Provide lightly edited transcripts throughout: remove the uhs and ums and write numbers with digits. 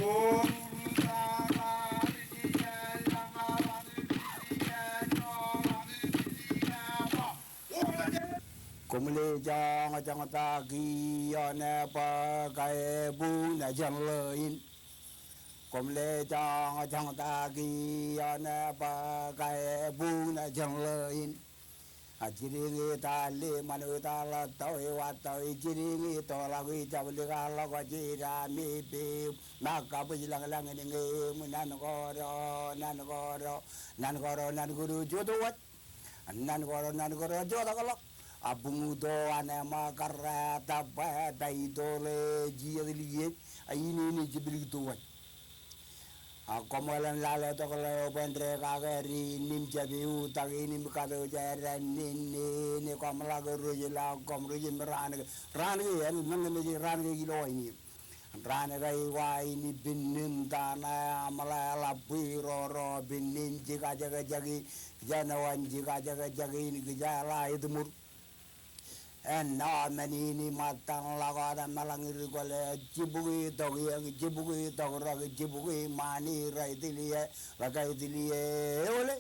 Cũng lê cho trong ta ghi nè ba cái bu nè chẳng lời cũng lê cho trong ta ghi nè ba cái bu nè chẳng lời Jiringi ta li manu ta la toi wa toi jiringi to la gui cha li ga la ga ji ra mi pi na ka bu lang lang ni ngi mu nan go ro nan go ro nan go ro nan guru jo do wat nan go ro jo da ga abung do ane ma karra ta ba dai do le ji li ye ai ni jibril do wat Komolan lalo to kalau pendre kageri nim jabi utang ini mikado jaran ini komla guru jela kom ruji meran ya mengenai ran kilo ini ran kai wa ini binin tanah malala biro binin jika jaga jagi janawan jika jaga jagi ini gejala itu mur mani ini matang laga dan malangir gole jibugi togi jibugi mani rai tilie lagai tilie ole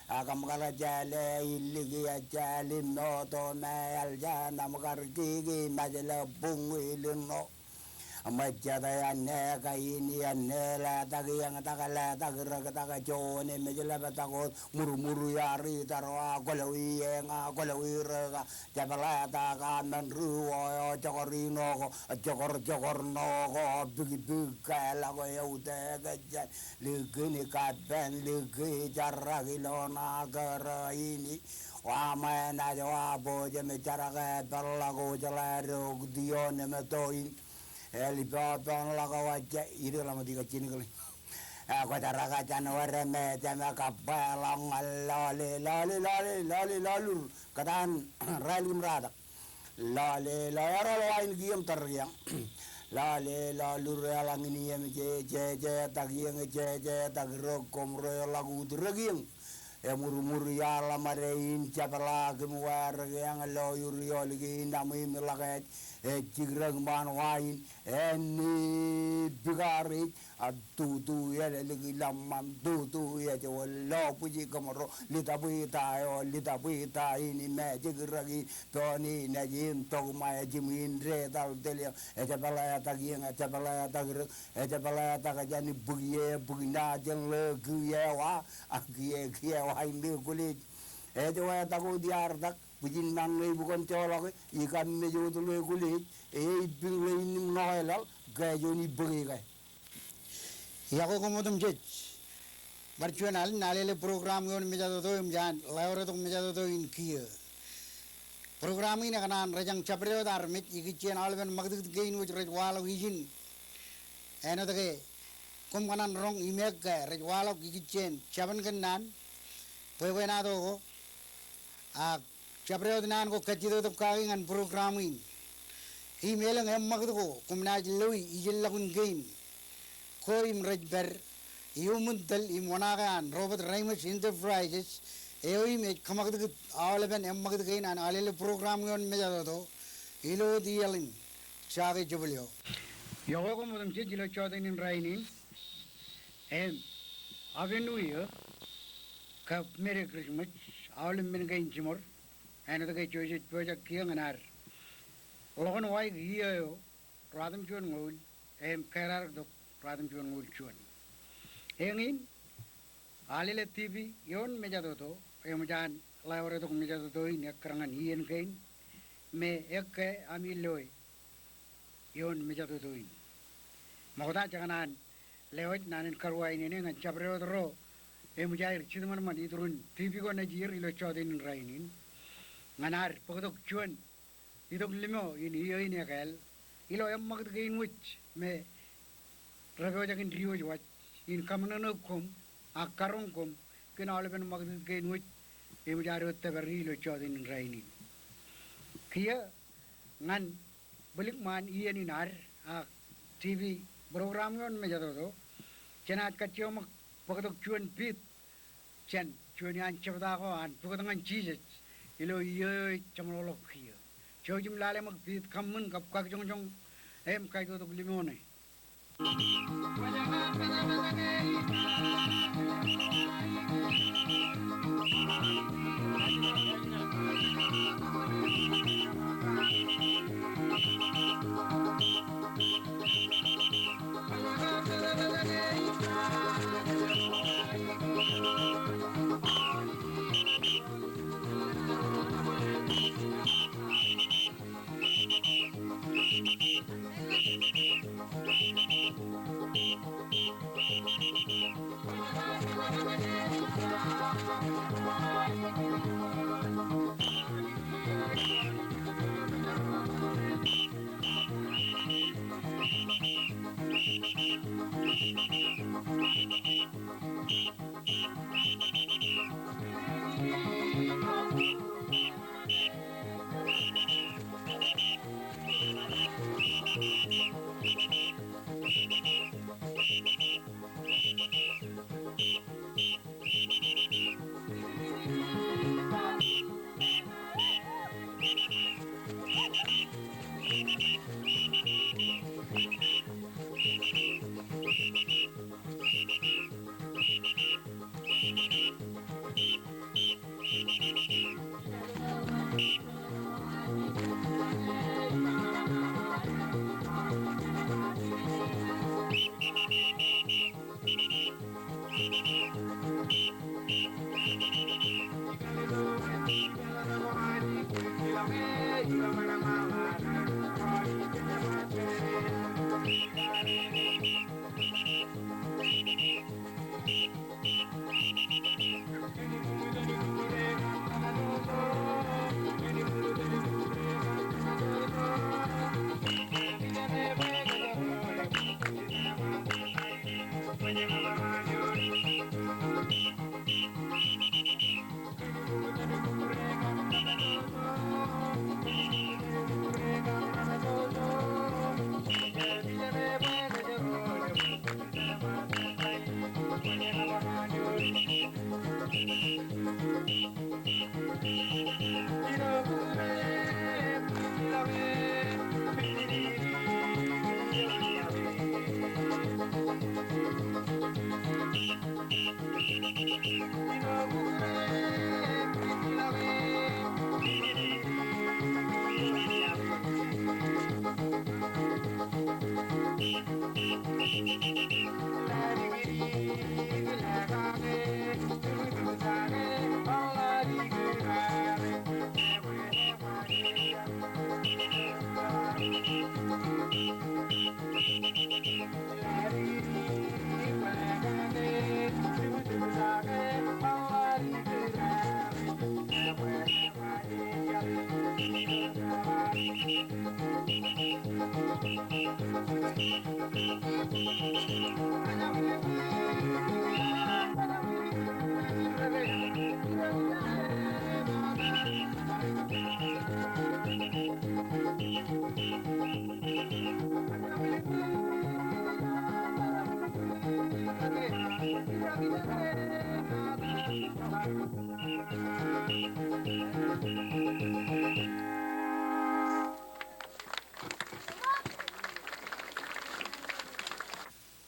agam kala jale iligi jale no to mel jana magargi majala bungi lino Amajada ane kaini ane la tagi yang takala tagira taga jone mejela batago muru yari tarwa golawi nga golawi rega jabala taga menru jokorino jokor no bigi kala go yaude gajan ligini kaben ligi jaragilona gara ini wama na jawa boje me jaraga dalago jalaro dione metoin Elipatan la kawaja itu lama tiga cini kali. Aku cara kaca nawar me jama kapalang lalu katan rally merada. Lale lain giam teriang. Lalu relang ini yang je tagiang je tagirokom lagu tergiang. Muru ya lamarein capala kemuar yang loyur lagi namai melakat jigrang ban wain ni bigari tu ya lagi lamam tu ya jawal puji kamaro lita buita ini me jigragi toni najim tog maya jimin re dal delia capala tagajani bugina jeng legi ya wa Hai mi kulit, jawa tahu diar tak, bujin nang le bukan colok, ikan mejo tu le kulit, bing le ini mengalah, gaya joni beri gaya. Ya aku kemudian jet, berjualan nalele program yang menjadi tu imjan, lawar tu menjadi tu inkia. Program ini kanan rajang capre dar mit, ikian alven magdut gain which rajwalo izin, eno tu kum kanan rong imek gaya rajwalo ikian, caban kanan. Pwede na to capre nan ko kachito to kagingan program ini email ang magdo ko kumna jiloy ijil lakun gain ko im rajber iumuntal imwanakan Robert Ramos Enterprises im kamagdo awalaban magdo gain an alele program yon meja to ilo dialin chage jubilyo yogo ko modam che jilo chodainin rainin avenu Kap Merry Christmas, all in Mingain Jimor, and the George Project King and R. Logan White here, Radham John Wood, and Karar the Radham John Wood Chuan. Hanging Alile TV, Yon Mejadoto, Emujan, Lavarato Mejadoto in Yakrangan Ian Kain, Me Eke Amiloi, Yon Mejadoto in Moda Jaganan, Leot Nan Karwain and Chabro Ro. Emujair ciduman mandi turun TV ko na jir ilo chodin rainin nganar pagdok chuan idok limo ini akal ilo magd gain wich me rago jakin rio jwat in kamana kum akarong kum kinal ben magd gain wich emujair tabari ilo chodin rainin kia ngan balik man iya ni nar TV program yon me jado do cenat kacyo mak pagdok chuan pit chen chuan yan chabda ko an pagdang Jesus ilo iyo chamlolok hiyo chojum lale mag pit kamun kap kak jong em kai do limone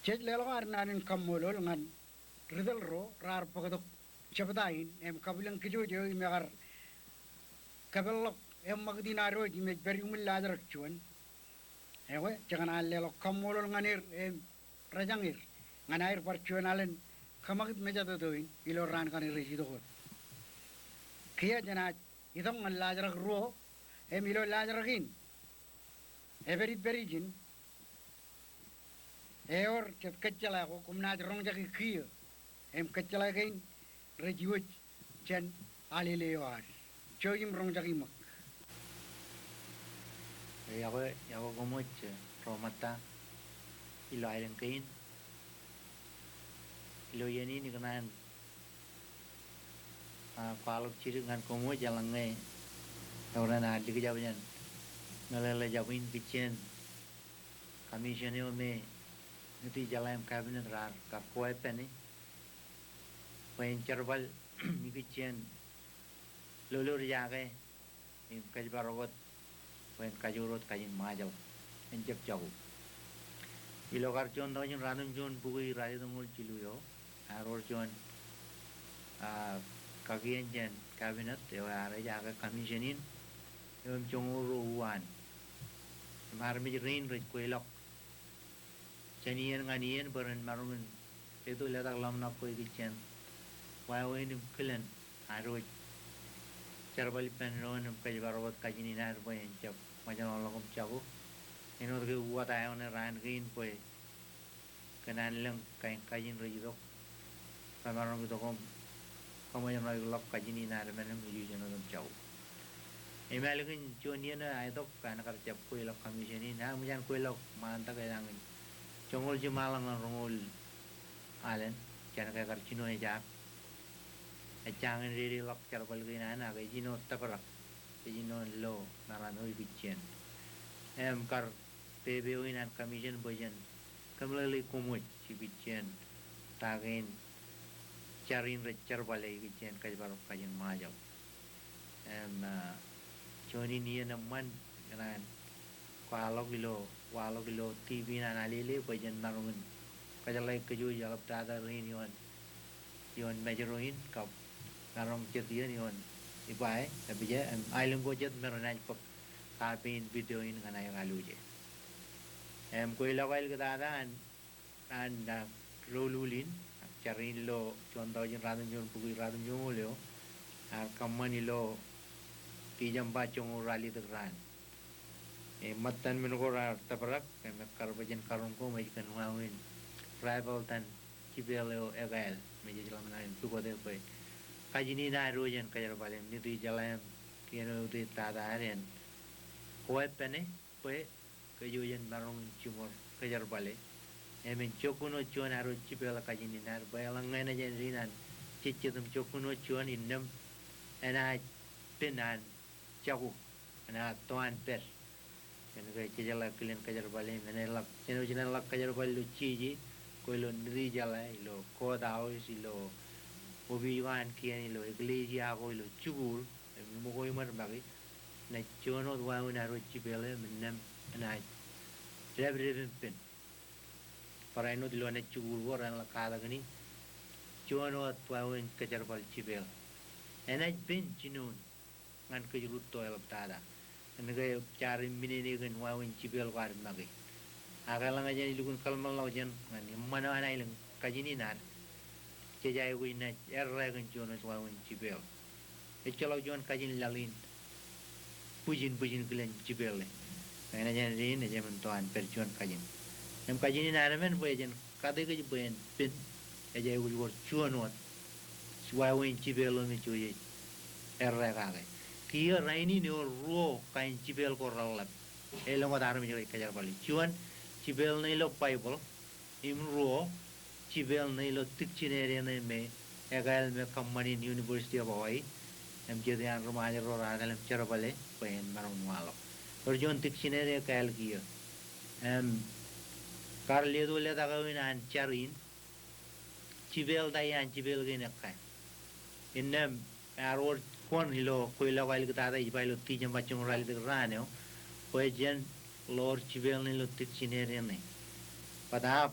Chet lelo ngar nanin kammolol ngan ridal ro rar pagadok chabdain em kabilang kijo jo imegar kabelok em magdinaro imet berimul ladrak chuan ewe jangan alelo kammolol nganir em rajangir nganair parchuan alen kamagit mejado doin ilo ran kan resido hot kia jana idong ngan ladrak ro em ilo ladrakin every berijin eor chet kachala ko kumna rong jaki kiyo em kachala gain rejiwot chen alilewar choyim rong jaki mak yago gomoch romata ilo ailen kain ilo yani ni kanan palok chiri ngan komo jalang ngai orang na dik jaban ngalala jawin pichen commission yo me niti jalan cabinet rar ka koe peni pen charbal mi pichen lolo riage im kaj barogot pen kajurot kajin majau enjek jago ilokar chon daw yung ranum chon bugay rali tungol chiluyo aror chon kagian jen cabinet yo ara jaga commissionin yung chonguro uwan marmi rain red kuelok chanian nganian baran marun itu letak lam nak koi kichen wawen kilen aro charbali penron kai barot kajini nar boyen chap majan ologom chago ino ke uwa tayo ne ran green koi kanan lang kai kajin rejidok kamaron gitu kom kamayan rai lok kajini nar menem yujen ologom chago emalkin junior na ay tok kana karjap koi lok commissioni na mujan koi lok manta kayang chongol jimalang rongol alen jana kay karchino e jak jangan riri lok charbal gina na kay jino taparak kay jino lo naranoy bichen kar PBO inan commission bojan kamlali kumut si bichen tagin charin re charbal ay bichen kay barok kajen majaw choni niya naman kanan walog ilo TV na nalili bojan marungan kajalay kajo jalap tada rin yon mejeroin kap narong jet yon ibai tapi je ailing go jet meronaj pop kapin videoin kanay kaluje koi lawail kadaan an rolulin charin lo contoh jen radun jon pugui radun jon leo kamani lo tijam bacong rali tegran matan menukora taparak karbajan karung ko mai kan wawin rival tan kibeleo egal meje jalan nain tuko de koi kajini na rojan kajar balem ni tu jalan kiano tu tada harian koi pene koi kajujan barong cumor kajar bale emen chokuno chuan aro kibela kajini na bayalang ngai na jen rinan cicetum chokuno chuan indem ena penan jago ena toan per kan kai cejala kalian kajar bale menelak cheno jenelak kajar bale lu ciji koi lo nri jalai lo ko dao si lo obiwan kian lo iglesia koi lo chubul mo koi mar bagi na chono wa una ro chibele menem na rebreben pen para ino dilo na chubul woran la kada gani chono wa un kajar bal chibel enaj ben chinun ngan kajurut to el tada ngai cari minini gan wa un chibel war magi akalang aja ilukun kalmal lau jan ngani mana ana ilang kajini nar cejai wina erra kan jono tuawan cibel ecolo jon kajin lalin pujin kelen cibel le kana jan rin aja mentuan perjuan kajin nam kajini nar men boy jan kade ke boyen pin aja wi wor chuanot suawan cibel me cuye erra kage kia raini ne ro kain cibel ko ralap elongo dar mi kajar bali chuan cibel nei lo Bible imro cibel nei lo tikchinere nei me egal me company University of Hawaii jadi an rumah ro ra dalam cara bale pen marung malo perjon tikchinere kal kia kar le do le da gawin an charin cibel dai an cibel ge nakkai innem aror kon hilo koila wail kita da ibailo tijam bachung rali de raneo pojen lor cibel ni lo tikchinere nei padap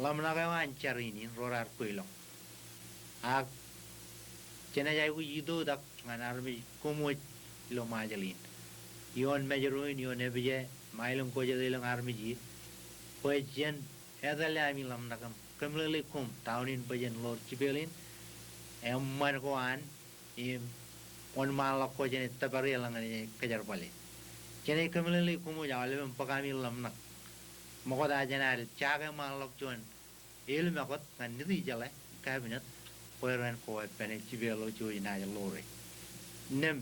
lamna ga wan charini rorar koilo ak chena jai ku yido dak nganar mi komo lo majalin yon mejeroin yon ebje mailum ko je delang armi ji pojen edale ami lamna kam kamlele kum taunin pojen lor cibelin emman ko an im on malak ko je tabari langani kejar balik kene kamlele kumu jawale pakami lamnak moko da janar chaga malok chon el makot kan ni jale cabinet poiran ko pene cibelo joy na lore nem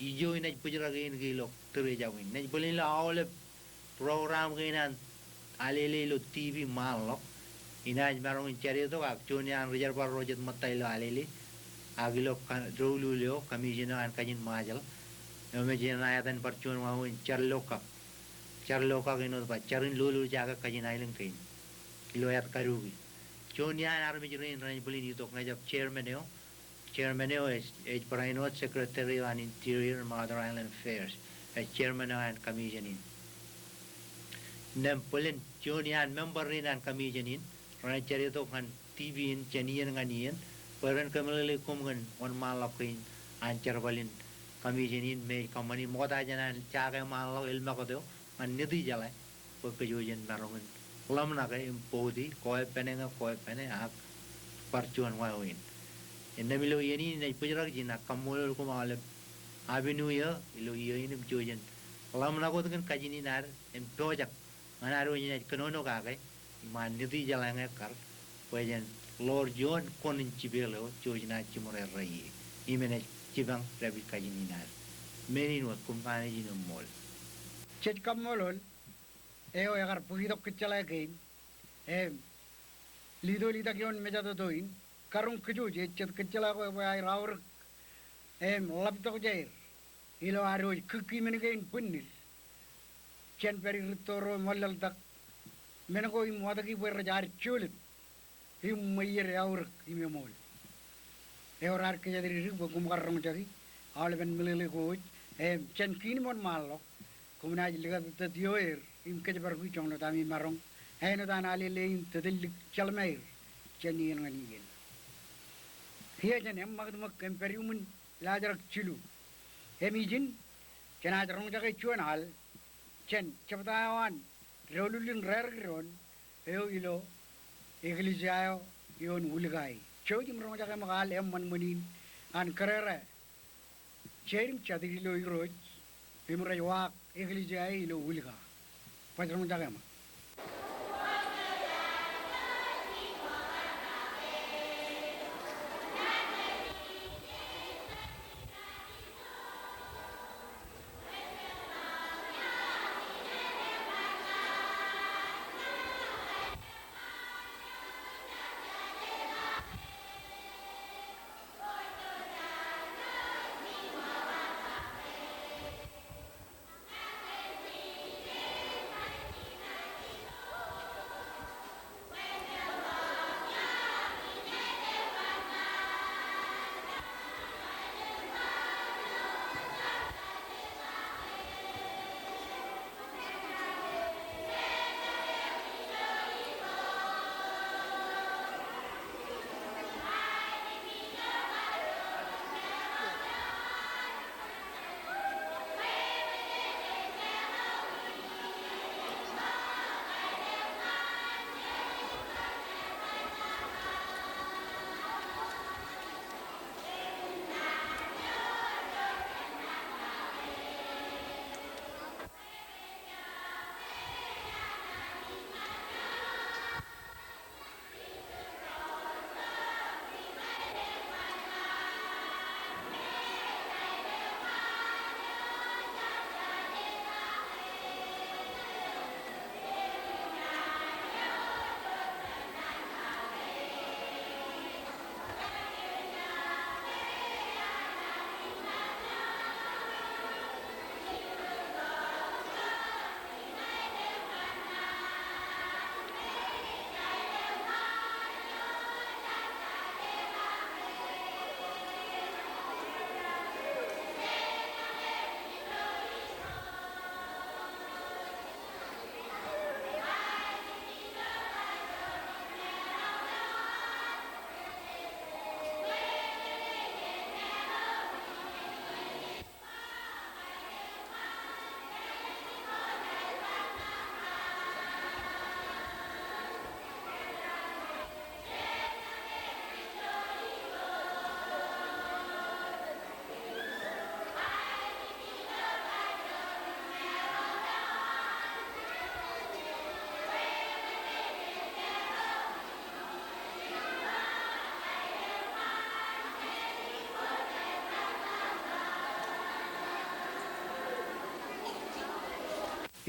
ijo ina pujra gain gilo tere jawin ne bolin la awle program gainan alele lo TV malok ina marong cari to ak chonian reservoir rojet matai lo alele agilo drolulio commissioner an kajin majal me jena ayatan percun mau charloka gino ba charin lulu jaga kajin ailing kain lo ayat karugi chonian army jirin ran bolin itu ngajak chairman eo is paraino secretary on interior Mother Island affairs as chairman and commissioning nem polen jonian member inan commission in ran cerito kan TV in chenian nganian peran kamele kum kan on malakin ancer balin commission in me company moda jana chaga malo ilma ko do an nidi jala pekejojen marungan lamna ka impodi koe penenga koe pene ak parchuan wawin enamilo yeni na pujarak jina kamul ko male avenue ya ilo ini jojen lamna ko kan kajini nar em project manaru ni kanono ka kai man nidi jala ngakar wajan Lord John konin cibelo jojna cimore rai imene cibang rabi kajini nar menin wa kumpane jino mol chet kamolol eo agar puhidok kechala gain lido lida kion mejado doin karung keju je chet kechala ko ai raur laptok jair ilo aro kuki men gain punil chen peri ritoro molal tak menako im wadaki ber jar chulit im mayer aur im mol eorar ke jadi ri kum karung jadi alben milele ko chen kin mon malo kumna liga tadioer im ke bar gu chong tami marong no dan ale le im tadil chalmair cheni ngani gen hiya jan em magd mak imperiumun lajarak chilu hemijin chena jarong jagai chuan hal chen chaptawan rolulin rargron eo ilo iglisao yon ulgai chojim rong jagai magal em man manin an karera cherim chadilo iroj imray wak iglisao ilo ulga pajrong jagai ma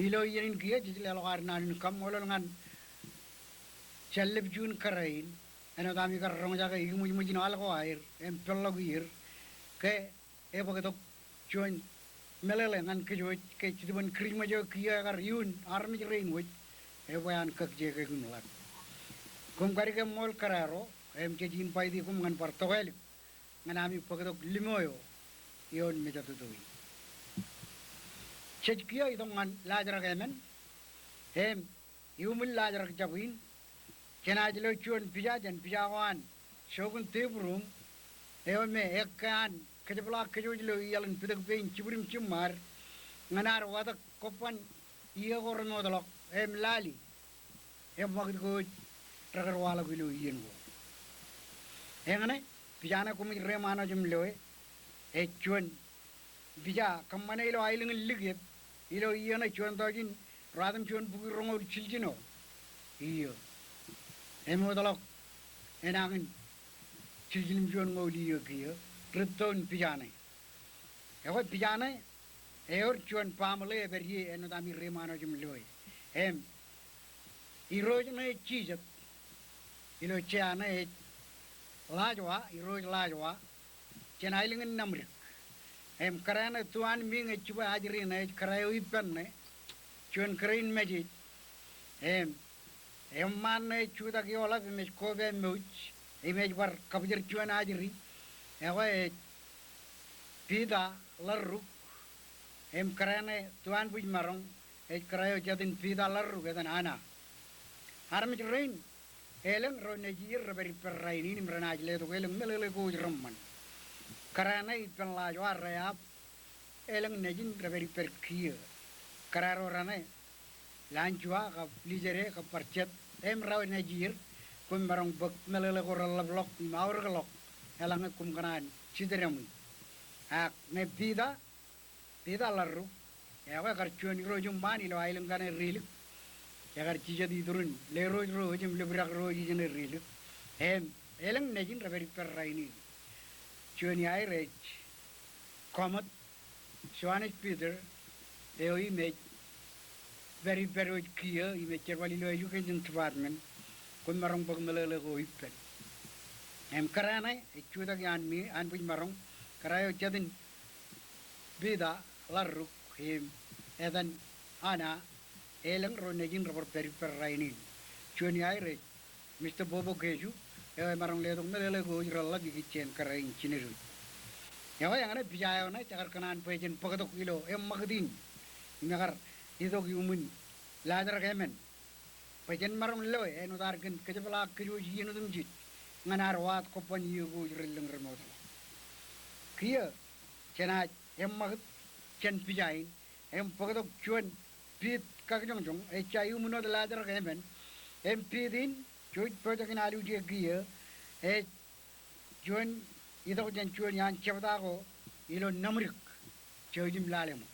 ilo yerin kia jijil alogar nan kam olol ngan chalib jun karain eno dami kar rong jaga imu mujin al ko air em pello gir ke e bogeto join melele ngan ke jo ke tidban krima jo kia kar yun armi rein woj e bayan kak je ke gunlat kum kari ke mol kararo em ke jin pai di kum ngan par toel ngan ami bogeto limoyo yon me jatu doi chejkia idongan lajra gemen Hem, yumul lajar jabin, kenajlo chuan pija jan pijawan, shogun tebrum, me ekan, kejabla kejujlo yalan pidak bein ciburim cimar, nganar wadak kopan iya korno lali, magid ko ragar wala gilo iyan ko. Engane, pijana kumi remano jumloe, chuan, pija kamane ilo ailing ligit, ilo iyan chuan dagin, radam chuan buki rongo chiljino, iyo. Modalok, enangin, chiljim chuan ngoli iyo kiyo, riton pijane. Ewa pijane, chuan pamale beri enodami remano jumloe. Irojane chijat, ilo chiane lajwa, iroj lajwa, chenailingin namrik. Karana tuan ming chuba ajrina karayo ipanne, chuan karain majid. Man chuda ki ola image kobe much, image war kabjir chuan ajri, ewa pida larruk, karana tuan buj marong, karayo jadin pida larruk edan ana. Harmich rain, eleng ro nejir rabari perraini ni mranaj le to eleng melele ko ramman. Karana ipan lajwa rayap, eleng nejin rabari perkiya. Kararo rane, lanjwa ka lijere ka parcet, raw nejir, kum marong bak melele ko ralablok ni maur galok, elang kum kanan sideramu. Ak ne pida larru, ewa karchuan ro jumbani lo eleng kane rilik. Agar cija di turun, le roj jam lebrak roj jene rilu. Eleng nejin rabari perraini. Chuani ai rech, komat, Swanesh Peter, image very clear, image cherwali lo education department, kun marong pag malala ko ipen. Karana, chuda yan mi, an puj marong, karayo jadin bida larruk, edan ana, eleng ro nejin robor perraini. Chuani ai rech, Mr. Bobo Keju, marong le dong melele ko iralla bigitchen karain chiniru. Yawa yang ada biaya na cakar kanan pejen pagatok kilo magdin nagar idok yumun ladar kemen pejen marong lo utar gen kejapala keju yinu dum jit nganar wat kopan yugo ireleng remote kia cena magd chen pijain pagatok chuan pit kakjong jong chayu munod ladar kemen pidin chuit pejakin alu dia kia chuan idok jan chuan yan chabdago ilo namrik chojim lalemo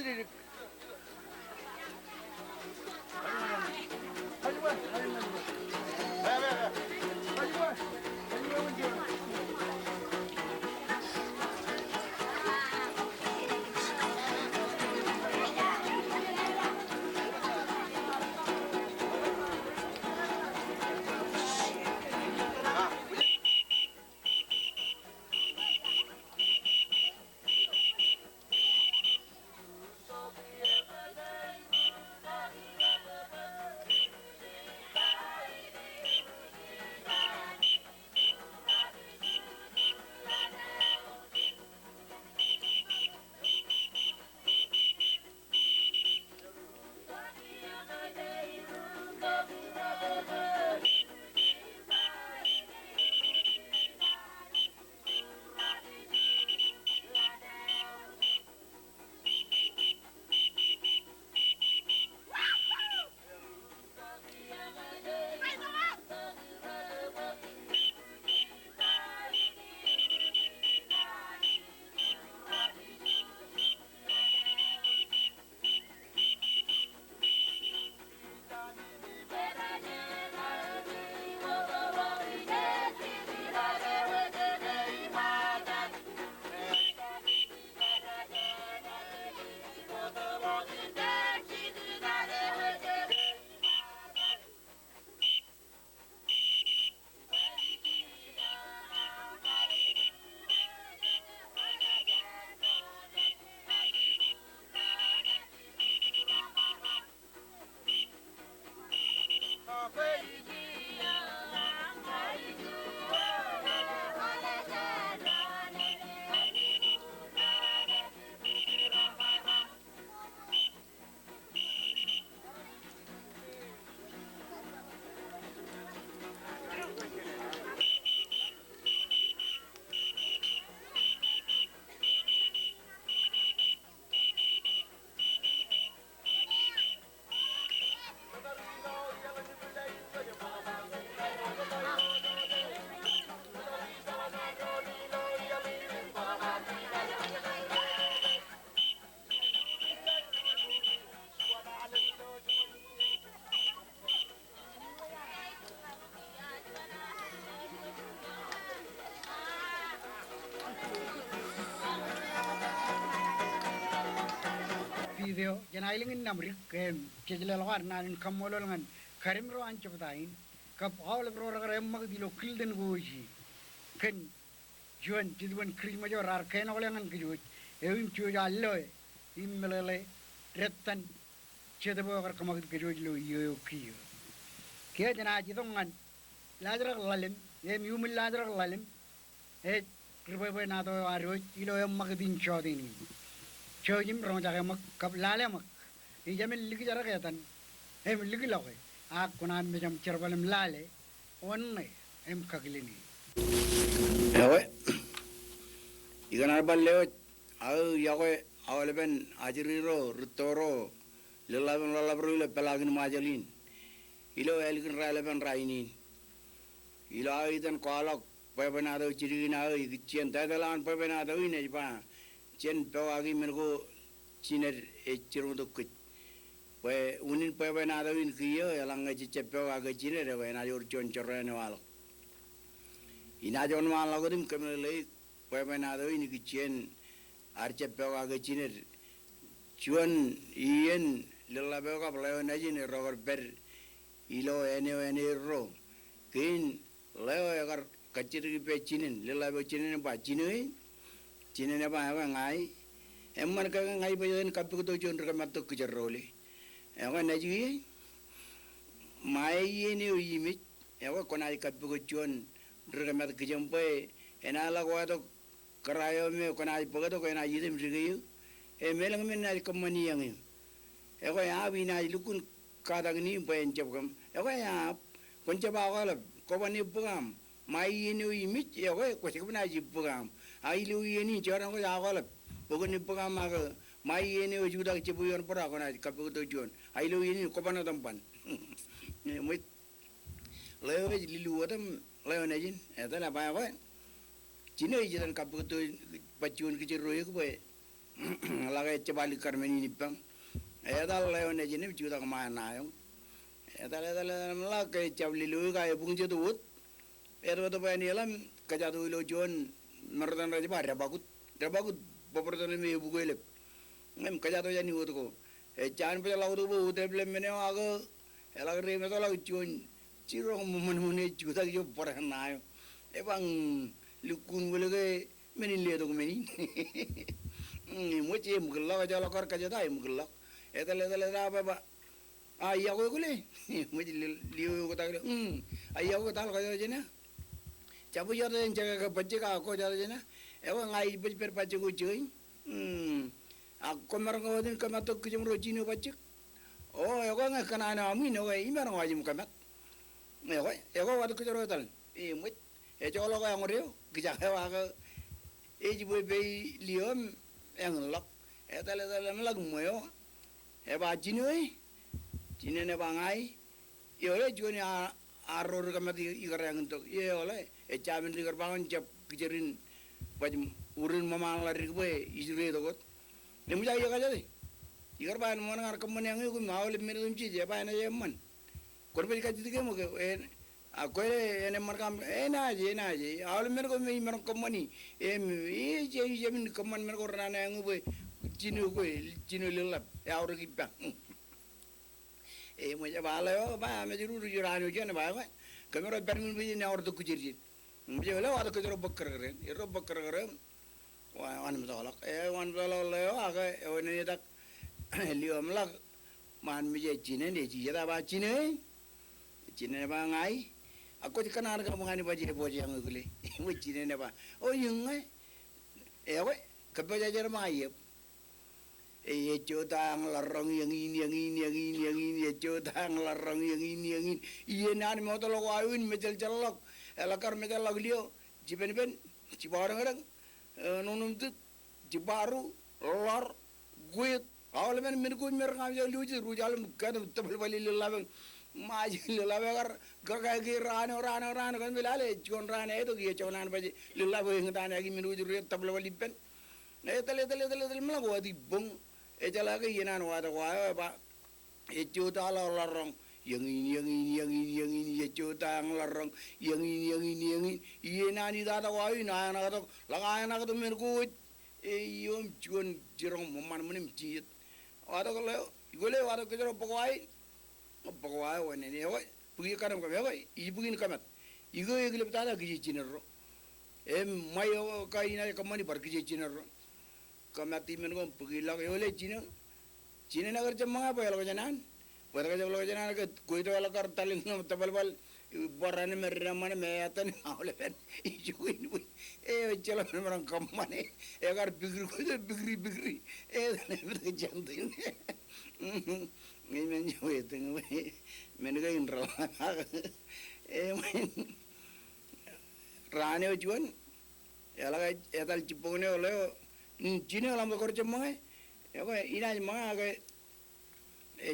lirik. Video janailingin namrik kejela lawan nanin kamolol ngan karim ro an chaptain kap awal bro rem mag dilo kilden goji ken juan tidwan krima jo rar ken olengan kiju evim chuja alloy immelele rettan chedebo gar kamag kiju lo yo kiyo ke jana jidongan ladra lalim em yumil ladra lalim e kriba na do aro ilo em mag din chodini Chojim rong jaga mak kap lale mak ijamin ligi jara kaitan em ligi loke ak kunan me jam cerbalem lale onne em kagilini yawe iganar balle au yawe awalben ajriro rutoro lelaben lalabru le pelagin majalin ilo elgin raleben rainin ilo aidan kolok pebenado cirina igicien tadalan pebenado ine pa chen pewagi mengo chiner echirunduk we unin pebenado in kiyo yalanga chiche pewaga chiner we na yor chon chorene walo ina jon walo godim kemle pebenado in kichen arche pewaga chiner chuan ien lella bega pleo na jine roger ber ilo ene ro kin leo agar kachir pe chinin lella be chinin ba chinoi Cina ni apa ngai, emman ka ngai bayan kapu tu jon reka matuk kejarole, ewan najui, mai ni uyimit, ewan konai kapu jon reka matuk kejampai, enala kau tu kerayo me konai pakai tu konai jirim segiyu, melang me nai kamani yang ini, ewan ya bina ilukun kadang ni bayan jabkam, ewan ya konjab awal, kau bani pugam, mai ni uyimit, ewan kau sekarang nai jibpugam. Ailu ini jarang kau jagalap, bukan ni pegam aga, mai ini ujudak cipuyan pernah kau nanti kapu tujuan, ailu ini kau mana tempat, mui lewat lilu adam lewat najin, itu lah apa apa, Cina ijiran kapu tu pacuan kecil roya kau, lagi coba likar meni nipang edal leon aja nih juta kemana ayong edal lagi coba lilu kayak bungju tuh tuh pengen alam kejatuh lo John merutan raja rabagut beberapa nih ibu gue lep kejatuh jadi waktu ko jangan pernah lalu tuh udah belum meni aku elag reme tuh lagu John cirong momen juta gitu pernah ayong bang lukun boleh ke meni lihat tuh meni muci mugallak aja lakar kaja tay mugallak etal apa ba ayah ko kule muci liu ko tagre ayah ko tal kaja jena cabu jada yang jaga ke bacik aku jada jena ewa ngai ber bacik ko cuy aku merang ko din kamatok kujum rojino bacik oh ewa ngai kana ana amin ewa imarang wajim kamat ewa wadu kujaro tal muci jolo ko yang reo kijak ewa ko jibu be liom yang lok etal melak moyo eba jinoi jinene bangai yole joni aror kamati igar yang untuk ye ole chamin igar bangun cap kijerin bajum urin mama lari gue isure dogot nemu jaya kaja deh igar ban mon ngar kemen yang iku maule minum ci je ban ye man korbe kaji tige mo ke aku ene markam na je awal mer ko mi mer ko mani je min ko man mer ko rana yang ube jinu lelap ya ora kipa mo ja bala yo ba me juru jurano je na ba kamera permin bi na ordo kujirji mo je la wada ko joro bakkar garen wan mi tolak wan bala yo aga one dak liom lak man mi je jine ne ji da ba jine ba ngai aku dikenal kamu ngani baji yang gule mo jine ne ba oh yung we kebaja jar mayep codang larang yang ini codang larang yang ini iya nani mau tolong awin mecal celok elakar mecal laglio cipen cibarang orang nonum tu cibaru lor guit awal men ku merang aja lucu rujalam kan tabel bali lelabeng maji lelabeng gar rano kan bilale jon rane itu dia conan baji lelabeng ngtane agi min ruju tabel bali pen tele melagu di bong ejala ke yenan wada ba ejuta larang yang ini ejuta larang yang ini yenani data wai na to langa na to men ku yom jon jirong man menim jit wada ko gole wada ko jero pokoi wane ne wa pugi kanam ka wa ibugin kamat igo egle tada gi jinero mayo kaina kamani bar gi jinero kamati men ko pugila ke ole chine na gar jamma pa lo janan wada ka lo janan ke koi to la kar talin no tabal bal borane mer ramane me atan awle pen ijuin chalo merang kamane gar bigri ko bigri ne jantin ni men jo eteng men ga indra rane ojuan ela ga etal chipone ole Cina alam tu kerja mana? Ya kau ina mana agak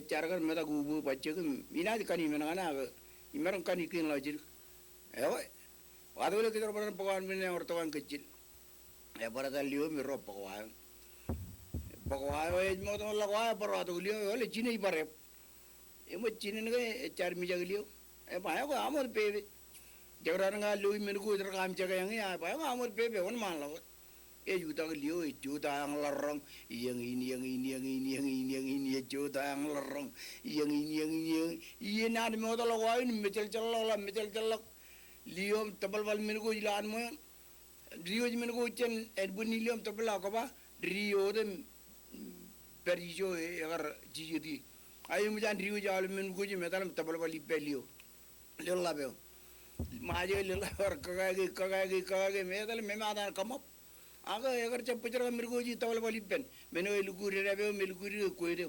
cara kan mereka gubu baca kan ina di kani mana kan agak imarang kani kin lajir. Ya kau waktu itu kita orang pakawan mana orang tawan kecil. Ya pada liu miro pakawan. Pakawan mau tu lakukan pada waktu liu oleh Cina ibarat. Emo Cina ni cara mijak liu. Apa kau amor pebe. Jangan orang liu menurut kita kami jaga yang ni apa amor pebe orang mana lah. Juta liu juta yang larang yang ini juta yang larang yang ini nadi mau tolong wain mecal celok liom tabal bal menurut jalan mo Rio menurut jen edbun liom tabal apa ba Rio dem perijo agar jijudi ayo mujan Rio jalan menurut jen metalam tabal bal ipelio lelah beo maje lelah kagak metalam memang ada kamap aga agar cepet mergoji tawal balipen meno eluguri rebe meluguri koide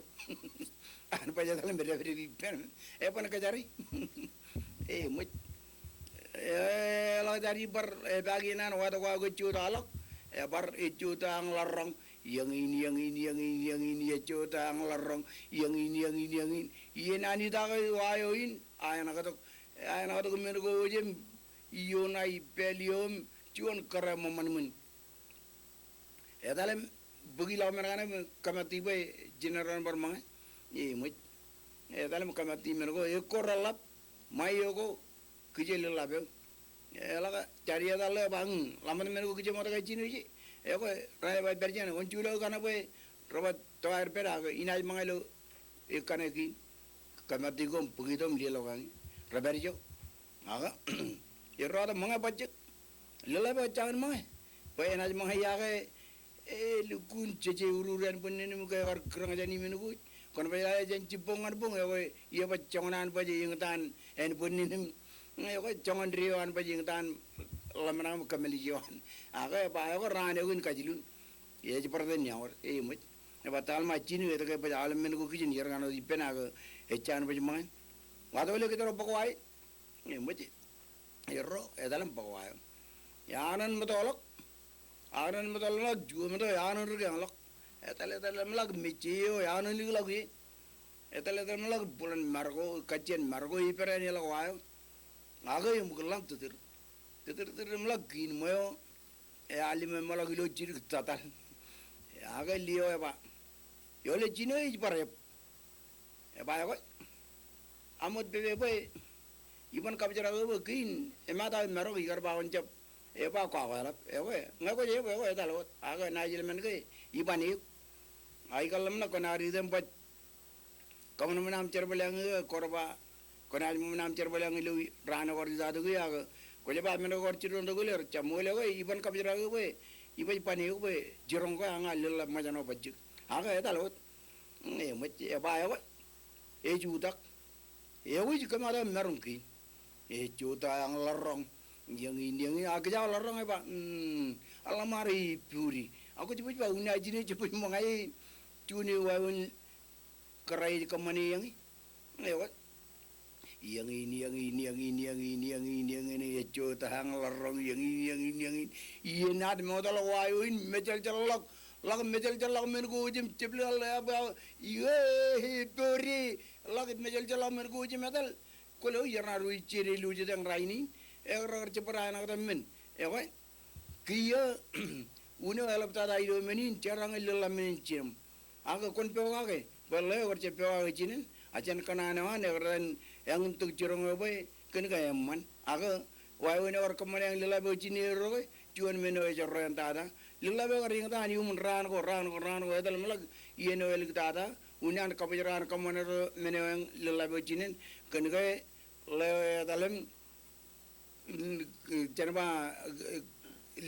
an paja dalam rebe lipen pan kajari mo la dari bar baginan wada wa go chuta alok bar chuta ang larang yang ini chuta ang larang yang ini yenani ta wayoin ayana katok mergoji iyona ipelium chuan kara mamanmun dalam bugi la merana kamati be general barmang e mu e dalam kamati mergo e koralap mai yogo kijel labe e la cari adale bang laman mergo kije mata kai chinu ji e ko rai ba berjana on chulo kana be robat toar pera inaj mangalo e kana ki kamati gom bugi dom lilo kan raberjo aga e roda manga bajje lila ba jangan mai pa inaj mangaya ke lukun cece ururan punnen muka kar kerang jani menuku kon ba ya jan cipongan bung ya we ya ba jangan ba je yang tan en punnen ya ko jangan riwan ba je yang tan lamana kameli johan aga ba ya ko rane gun kajilun ye je perden ya or mu ya ba tal ma cinu ya ke ba alam menuku kijin yer ngano ipena ga echan ba jman wado le ke tro pokoi mu je yerro e dalam pokoi yanan mutolok aran mutolok ju muto yanan ru yang lok etale melag micio yanan li lagi etale melag bulan margo kacian margo ipera ni lak wayo aga yum gulang tutir melag gin moyo e ali me melag lo jir tatal aga liyo e ba yo le jino e pare e ba ko amot bebe boy iban kabjara go gin e mata margo igar ba onjap e ba kwa wala e we ngako je we dalo aga na jil men ke ibani ai kalam na konari dem ba kamun menam cerbelang korba konari menam cerbelang lu rana kor jadu ya ko je ba men kor cirun do le chamole we iban kabjara go we ibai pani we jirong ko anga lilla majano bajju aga e dalo e mo e ba we e judak e we ji kamara merung ki e juta ang larong yang ini agak jauh lorong ya pak, alamari puri. Aku coba unai jini coba mengai cuni wawun kerai kemana yang ini ya coba tahang lorong yang ini iya nad mau tahu wawun mecal celok mengu jim ceplal apa iya puri lak mecal celok mengu jim metal kalau yang naruh ciri lucu yang raini egar ceperan aku temen, kan? Kia, uno elap tada ido menin, jarang elok menin cium. Aku kon pewa ke, boleh egar cepewa ke cinin, acan kananawan egar yang untuk curang apa, kena kaya man. Aku, wahai egar kemana yang lelai bawa cini eroke, cuan meno ejar yang tada, lelai egar yang tada ni ran ko, etal melag, iya no elik tada, unian kapiran kemana meno yang lelai bawa cinin, kena kaya lewe dalam janaba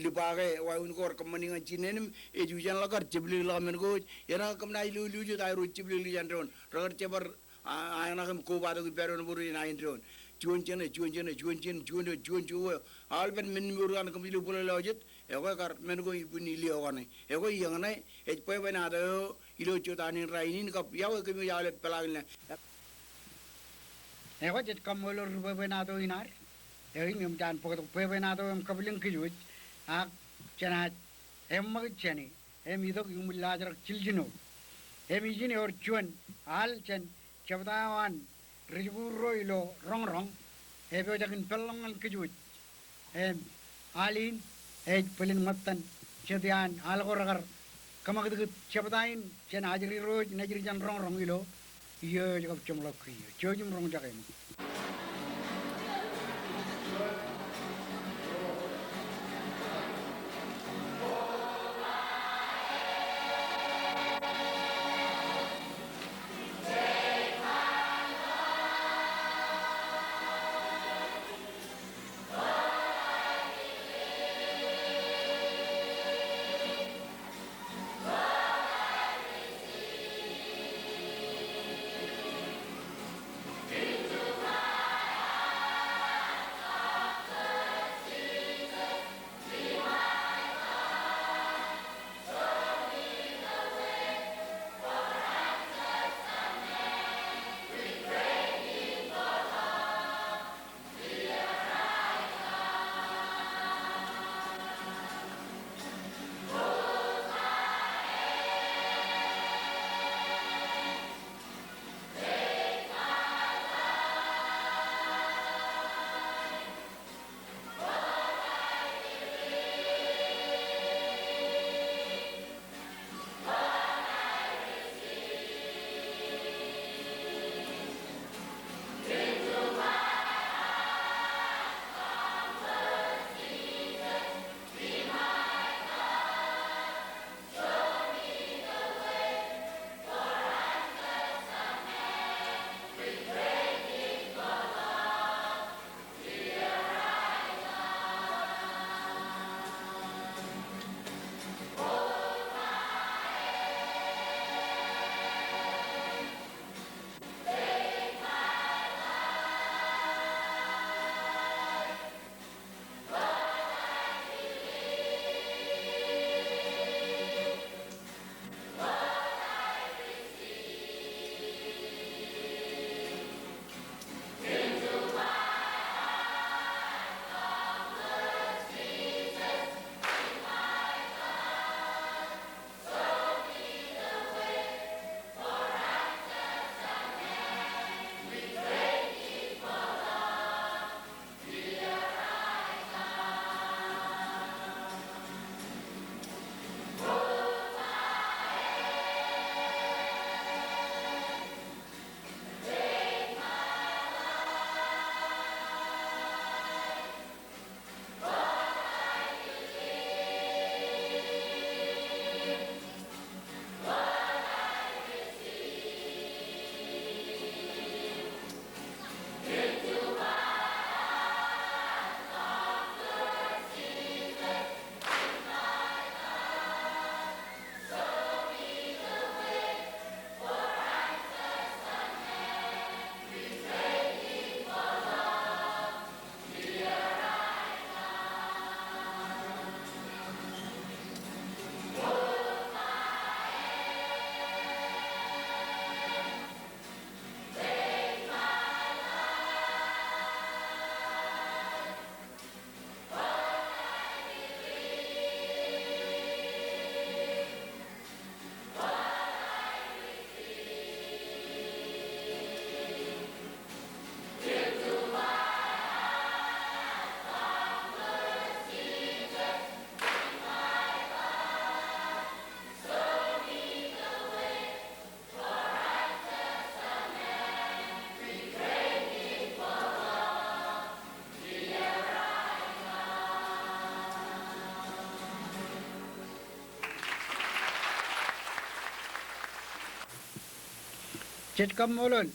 lubage wayun kor kamani nga chinen e jujan la kar chibli la men go yana kam nai lu ju dai ru chibli li jan ron rar chebar ayana kam ko ba do beron buri na indron chuan chu alben men muran kam lu bolo la jet e go kar men go ibuni li o ne e go yang nai e pe bana do ilo chu tani rainin kap yaw kam ya le pelang e go jet kam lo ru bana do inar Yang ini jangan pokok pebena tu em kabilang kejuj, cenat em mag ceni, em itu yang belajar ciljino, em ini orang cuan, al cen, cepatawan, riburo ilo rong, em jangan pelangan kejuj, em alin, pelin matan, cedian, al korakar, kamak itu cepatain, cen ajri roj, najri jan rong ilo, iya juga cemlok iya, cujum rong jaga ini. Chet kam molon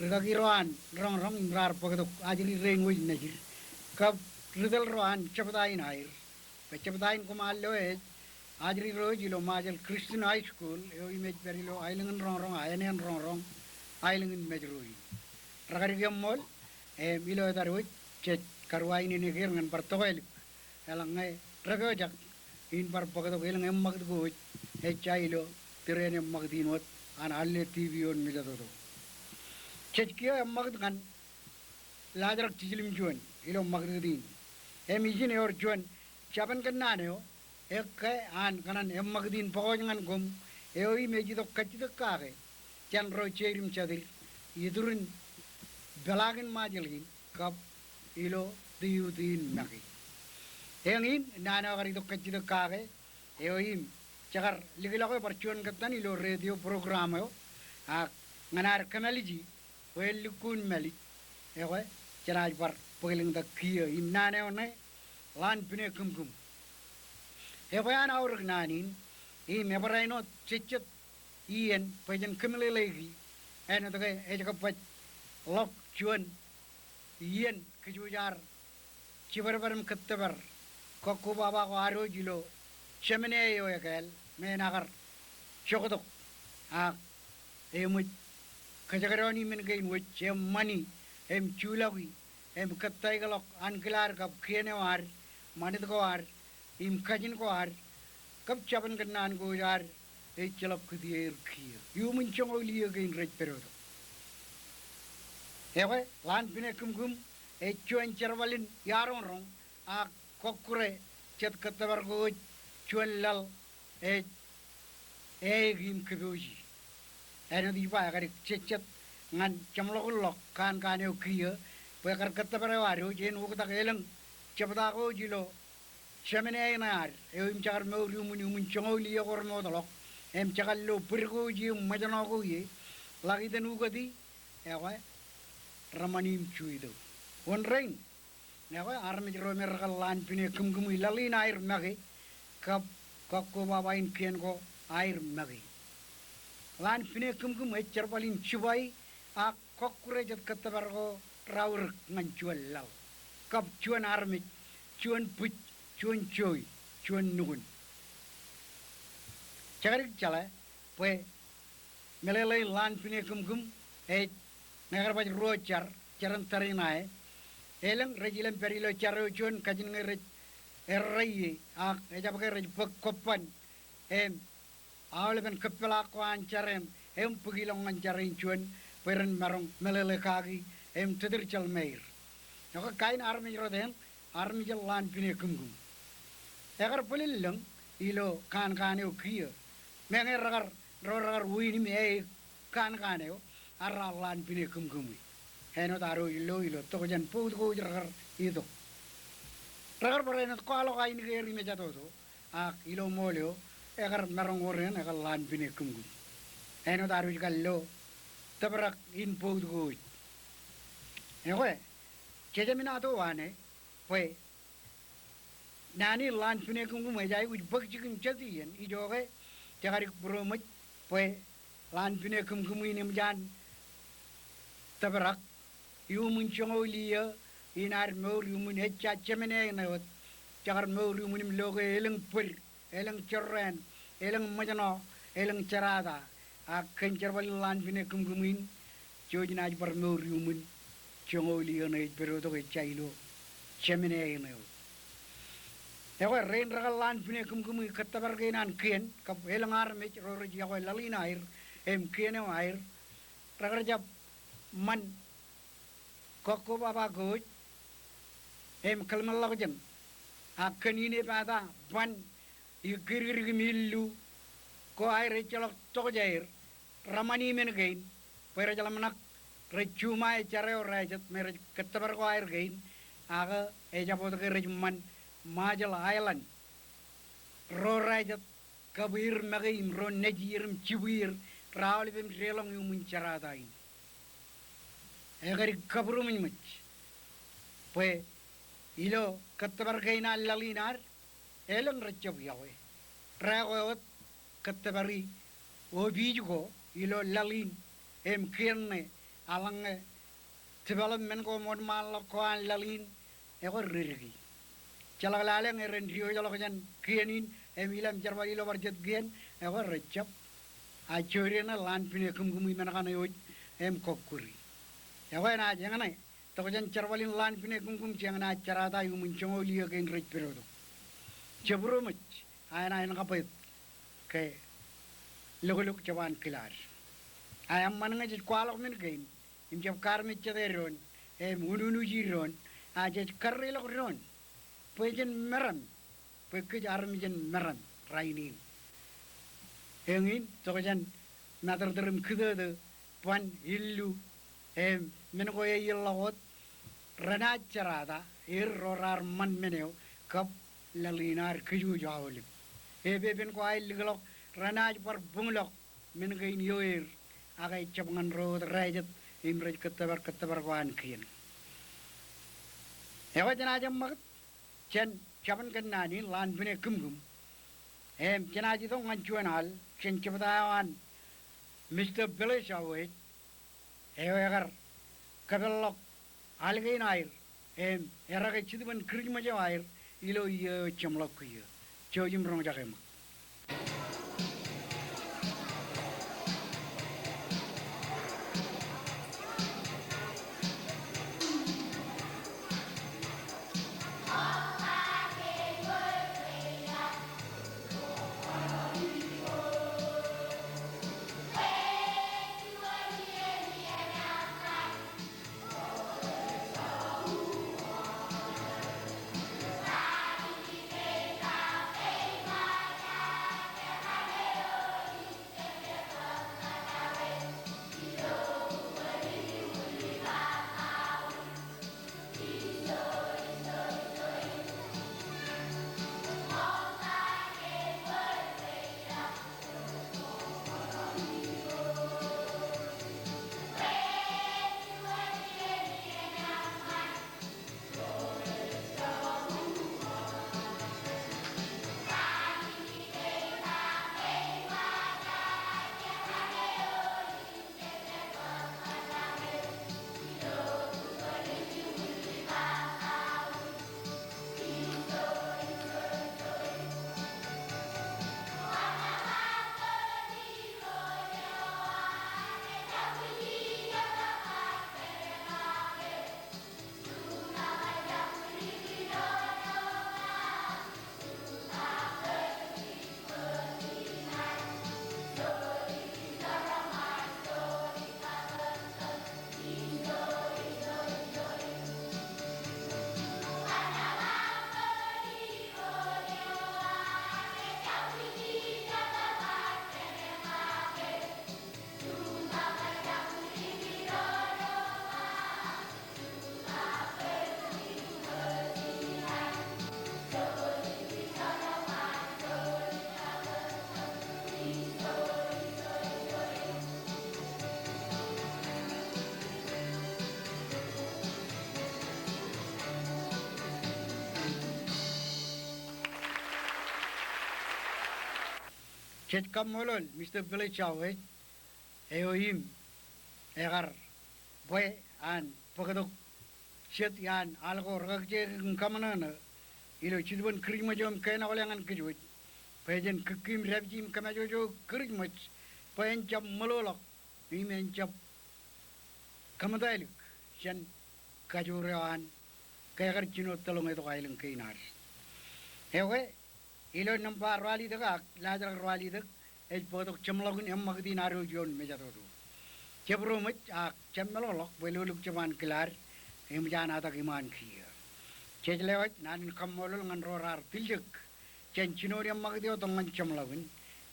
ridagi roan rong imrar pagdok ajri rain wis najir kab ridal roan chapdain air pe chapdain kumallo e ajri rojilo majal Christian high school yo image perilo ailengan rong ayanen rong ailengan mejroi ragari gammol e milo daroi chet karwain ni ngan partoel elangai ragojak in par pagdok elang emmak go e chailo tirene magdinot an alle tv on mijadodo chetkiyo emmak kan lajarak tijilim juan ilo magdin em izin yor juan chaban kan naneo ek an kanan emmak din pokongan gom eoi meji do kachida kage chan ro cherim chadir idurin belagin majelin kap ilo diudin nagi engin nana gari do kachida kage eoim cagar ligilako percuan katan ilo radio program yo a nganar kanaliji wel likun meli ewe caraj par pegeling da kiyo innane one lan pine kumkum ewe an auruk nanin I mebaraino cicet ien pajan kemele lagi eno to e jaga pat lok cuan ien kejujar cibar baram ketebar kokku baba ko aro jilo chemene yo yakel menagar chokodok a emut kajagaroni men gain wit chem mani em chulawi em kattai galok ankilar kap khene war manit ko war im kajin ko war kap chaban kanan go yar e chalap kdier khier yu mun chongo liye gain rech perodo ewe lan pine kum e chuan charwalin yaron rong a kokure chet katabar go chuan lal e gim kdoji eno di ba gari cecet ngan chamlok kan kaneu khiya pe kar katabar waro jen wo ta geleng chapda go jilo chamenenar em char me mun chongo liye gor mo dolok em chagallo purgo ji majano go ye lagi den ugadi ewe ramanim chuido on rain ewe arme ro mer galan pine kum ilalin air magi kap kokko babain kien go air magi lan pine kum e charbalin chubai a kokkure jat katabar go raur nganchual law kap chuan arme chuan puch chuan choy chuan nugun chagarik chala pe melelai lan pine kum e nagar baj ro charan tarinae elang rejilam perilo charo chuan kajin ngere errai a eja pakai rej kopan em awle ben kepela ko ancaren em pugilong ancarin chuan peren marong melele kagi em tedir chal meir no kain armi roden armi jalan pine kum egar pelileng ilo kan kaneu kiyo menger ragar wini me kan kaneu arra lan pine kum heno taro ilo to jan put go ragar itu ragar bareno ko alo kain geri me jato a ilo molio egar marong oren egar lan pine kum heno taro gallo tabrak in put go ewe chejamina to wane we nani lan pine kum me jai uj bak chikin chatiyen I joge jagarik bromach we lan pine kum ini mjan tabrak yu mun chongo liya inar mor yu mun hecha chemene na jagar mor yu mun loge eleng pur eleng chorren eleng majano eleng charada a kencher bal lan pine kum in jojina bar mor yu mun chongo liya na pero to chailo chemene na ewe rain ragal lan pine kum katabar gainan kien kap eleng ar me ror ji ko lalina air em kiene air ragar jab man kokko baba goj em kalmal lagjan akan ini pada ban igir millu ko ay rechalok to jair ramani men gain pero jalamnak recuma e chareo rajat mer katabar ko air gain aga e jabot ke rejman majal island ro rajat kabir magim ro nejirim chibir rawli bem relong yu mun charadain egari kabru minmach pe ilo katabar gaina lalinar eleng rechab yawe ragot katabari o bijugo ilo lalin kierne alange development ko mod mal ko an lalin ego rirgi chala lale ngeren rio jalo kan kienin ilam jarwali lo barjet gen ego recap a chorena lan pine kum men kana yo kopkuri ego na jangana to jan jarwali lan pine kum jangana charata yu munchongo liyo gen rech perodo jabro mach ayana kapait ke logolog jawan kilar ayam mananga jit kwalok min gain im jab kar mit chederon mununu jiron a jit karre lok ron pejen meram peke armi jen meram rainin engin tojan natar terum kidade pan illu men ko yellawot rana charada rorar man meneo kap lalinar kiju jawli ben ko ay liglok ranaj par bunglok men gain yoir agay chabangan ro rajat imraj katabar kwan kien ewa jana mag chen chaban kanani lan bine kumgum jana ji dong ngan chuanal chen chabdawan Mr. Billish away ewer kabelok algain air eraga chiduban krijma jawair ilo ye chamlok kuya chojim rong jagema chet kam molol Mr. Billish away eohim egar boy an pagadok chet yan algo ragje kamana ilo chidban krijma jom kena olengan kejut pejen kikim rabjim kamajojo krijmach pen chap mololok imen chap kamadalik shan kajuran kayagar chino talong eto kailang kainar ewe ilo nampa rwali daga lajar rwali dag podok chamlagun magdi naru jon mejatodu chebro mach chammelolok beluluk chaman kilar jana tak iman khiya chejlewat nan kammolul ngan rorar tiljek chen chinori magdi otongan chamlagun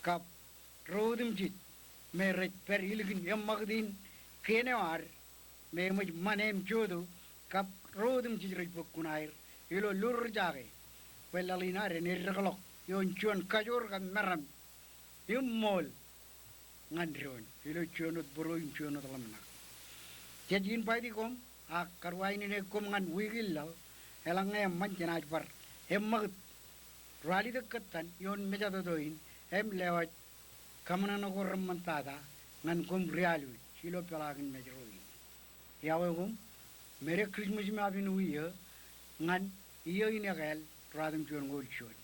kap rodim jit mere per ilgin magdin kenewar me maj manem jodu kap rodim jit rek bokunair ilo lur jage pelalinare nirgalok yon chuan kajor kan meram mol ngandron ilo chuanut boroin chuanut lamna jejin paidi kom karwaini ne kom ngan wigilla elang man janaj par mag rali dekatan yon mejado doin lewat kamana no gorman tada ngan kom realu silo pelagin mejeroi yawegum mere Christmas me abin uye ngan iyo ini gal radam chuan ngol chuan